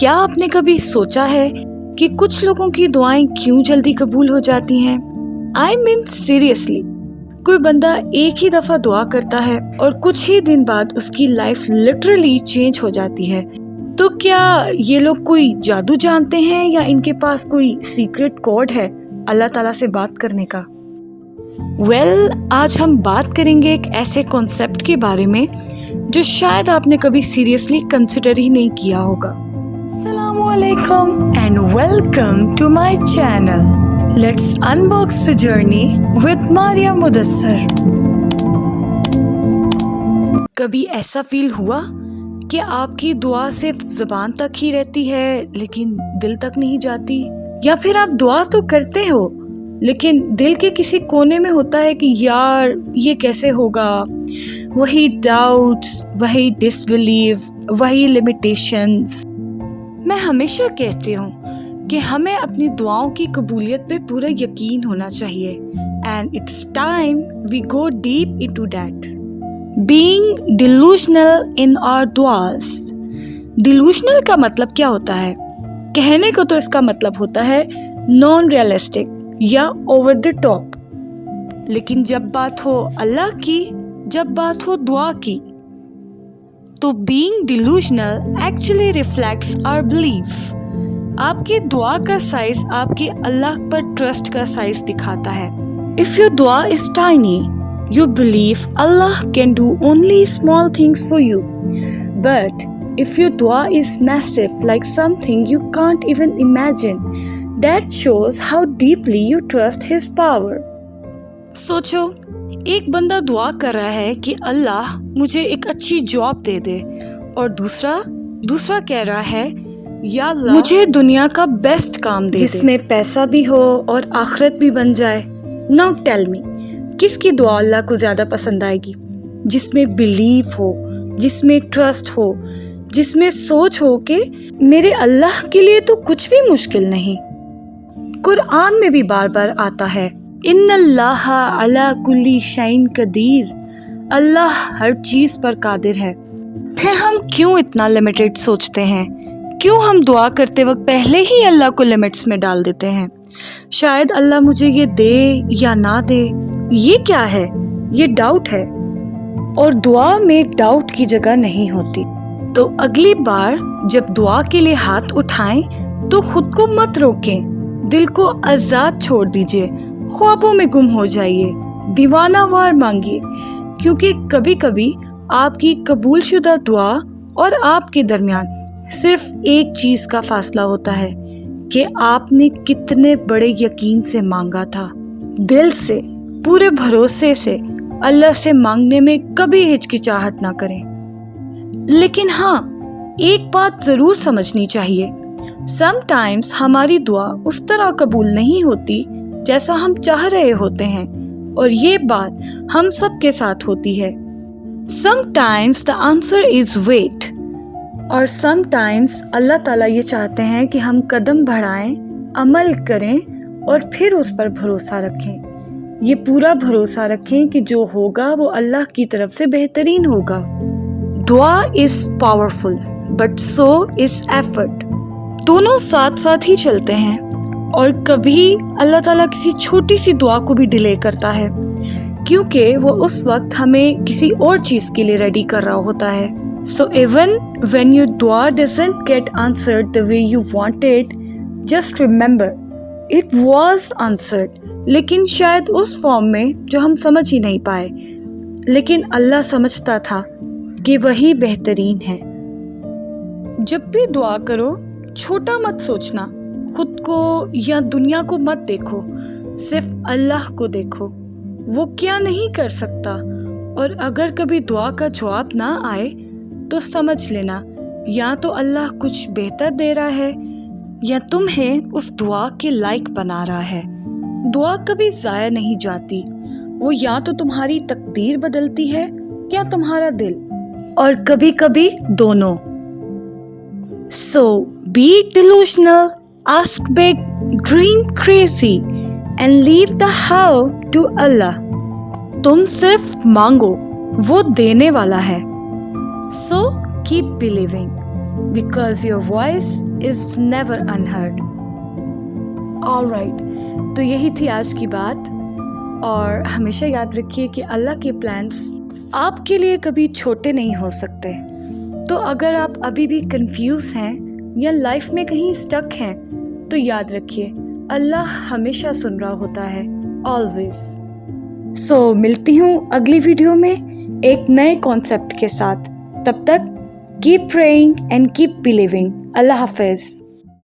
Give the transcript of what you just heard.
کیا آپ نے کبھی سوچا ہے کہ کچھ لوگوں کی دعائیں کیوں جلدی قبول ہو جاتی ہیں؟ I mean seriously، کوئی بندہ ایک ہی دفعہ دعا کرتا ہے اور کچھ ہی دن بعد اس کی لائف لٹرلی چینج ہو جاتی ہے۔ تو کیا یہ لوگ کوئی جادو جانتے ہیں یا ان کے پاس کوئی سیکرٹ کوڈ ہے اللہ تعالیٰ سے بات کرنے کا؟ آج ہم بات کریں گے ایک ایسے کانسیپٹ کے بارے میں جو شاید آپ نے کبھی سیریسلی کنسیڈر ہی نہیں کیا ہوگا۔ السلام علیکم and welcome to my channel, let's unbox the journey with Maria Mudassar. کبھی ایسا فیل ہوا کہ آپ کی دعا صرف زبان تک ہی رہتی ہے لیکن دل تک نہیں جاتی؟ یا پھر آپ دعا تو کرتے ہو لیکن دل کے کسی کونے میں ہوتا ہے کہ یار یہ کیسے ہوگا، وہی ڈاؤٹس، وہی ڈس بلیف، وہی لمیٹیشنز۔ میں ہمیشہ کہتی ہوں کہ ہمیں اپنی دعاؤں کی قبولیت پہ پورا یقین ہونا چاہیے، and it's time we go deep into that. Being delusional in our دعاز۔ ڈیلوژنل کا مطلب کیا ہوتا ہے؟ کہنے کو تو اس کا مطلب ہوتا ہے نان ریئلسٹک یا اوور دی ٹاپ، لیکن جب بات ہو اللہ کی، جب بات ہو دعا کی، تو being delusional actually reflects our belief. آپ کی دعا کا سائز آپ کے اللہ پر ٹرسٹ کا سائز دکھاتا ہے۔ اف یور دعا از tiny, you believe Allah can do only small things for you. But if your dua is massive, like something you can't even imagine, that shows how deeply you trust His power. سوچو، ایک بندہ دعا کر رہا ہے کہ اللہ مجھے ایک اچھی جاب دے دے، اور دوسرا کہہ رہا ہے یا اللہ مجھے دنیا کا بیسٹ کام دے دے جس میں پیسہ بھی ہو اور آخرت بھی بن جائے۔ Now tell me، کس کی دعا اللہ کو زیادہ پسند آئے گی؟ جس میں بلیف ہو، جس میں ٹرسٹ ہو، جس میں سوچ ہو کہ میرے اللہ کے لیے تو کچھ بھی مشکل نہیں۔ قرآن میں بھی بار بار آتا ہے ان اللہ علی کل شیء قدیر، اللہ ہر چیز پر قادر ہے۔ پھر ہم کیوں اتنا لمیٹڈ سوچتے ہیں؟ کیوں ہم دعا کرتے وقت پہلے ہی اللہ کو لمٹس میں ڈال دیتے ہیں؟ شاید اللہ مجھے یہ دے یا نہ دے۔ یہ کیا ہے؟ یہ ڈاؤٹ ہے، اور دعا میں ڈاؤٹ کی جگہ نہیں ہوتی۔ تو اگلی بار جب دعا کے لیے ہاتھ اٹھائیں تو خود کو مت روکیں، دل کو آزاد چھوڑ دیجیے، خوابوں میں گم ہو جائیے، دیوانہ وار مانگیے، کیونکہ کبھی کبھی آپ کی قبول شدہ دعا اور آپ کے درمیان صرف ایک چیز کا فاصلہ ہوتا ہے کہ آپ نے کتنے بڑے یقین سے مانگا تھا۔ دل سے، پورے بھروسے سے اللہ سے مانگنے میں کبھی ہچکچاہٹ نہ کریں۔ لیکن ہاں، ایک بات ضرور سمجھنی چاہیے، سم ٹائمز ہماری دعا اس طرح قبول نہیں ہوتی جیسا ہم چاہ رہے ہوتے ہیں، اور یہ بات ہم سب کے ساتھ ہوتی ہے۔ Some times the answer is wait، اور سم ٹائمز اللہ تعالیٰ یہ چاہتے ہیں کہ ہم قدم بڑھائیں، عمل کریں اور پھر اس پر بھروسہ رکھیں۔ یہ پورا بھروسہ رکھیں کہ جو ہوگا وہ اللہ کی طرف سے بہترین ہوگا۔ دعا is powerful but so is effort. دونوں ساتھ ساتھ ہی چلتے ہیں، اور کبھی اللہ تعالیٰ کسی چھوٹی سی دعا کو بھی ڈیلے کرتا ہے، کیونکہ وہ اس وقت ہمیں کسی اور چیز کے لیے ریڈی کر رہا ہوتا ہے۔ So even when your dua doesn't get answered the way you wanted, just remember it was answered، لیکن شاید اس فارم میں جو ہم سمجھ ہی نہیں پائے، لیکن اللہ سمجھتا تھا کہ وہی بہترین ہے۔ جب بھی دعا کرو، چھوٹا مت سوچنا، خود کو یا دنیا کو مت دیکھو، صرف اللہ کو دیکھو، وہ کیا نہیں کر سکتا۔ اور اگر کبھی دعا کا جواب نہ آئے تو سمجھ لینا یا تو اللہ کچھ بہتر دے رہا ہے یا تمہیں اس دعا کے لائق بنا رہا ہے۔ دعا کبھی ضائع نہیں جاتی، وہ یا تو تمہاری تقدیر بدلتی ہے یا تمہارا دل، اور کبھی کبھی دونوں۔ So be delusional، ask big، dream crazy and leave the how to Allah۔ تم صرف مانگو، وہ دینے والا ہے۔ So keep believing۔ because your voice is never unheard. Alright, تو یہی تھی آج کی بات. اور ہمیشہ یاد رکھیے کہ اللہ کے پلانس آپ کے لیے کبھی چھوٹے نہیں ہو سکتے. تو اگر آپ ابھی بھی کنفیوز ہیں یا لائف میں کہیں اسٹک ہیں تو یاد رکھیے اللہ ہمیشہ سن رہا ہوتا ہے, آلویز. سو ملتی ہوں اگلی ویڈیو میں ایک نئے کانسیپٹ کے ساتھ. تب تک keep praying and keep believing. اللہ حافظ.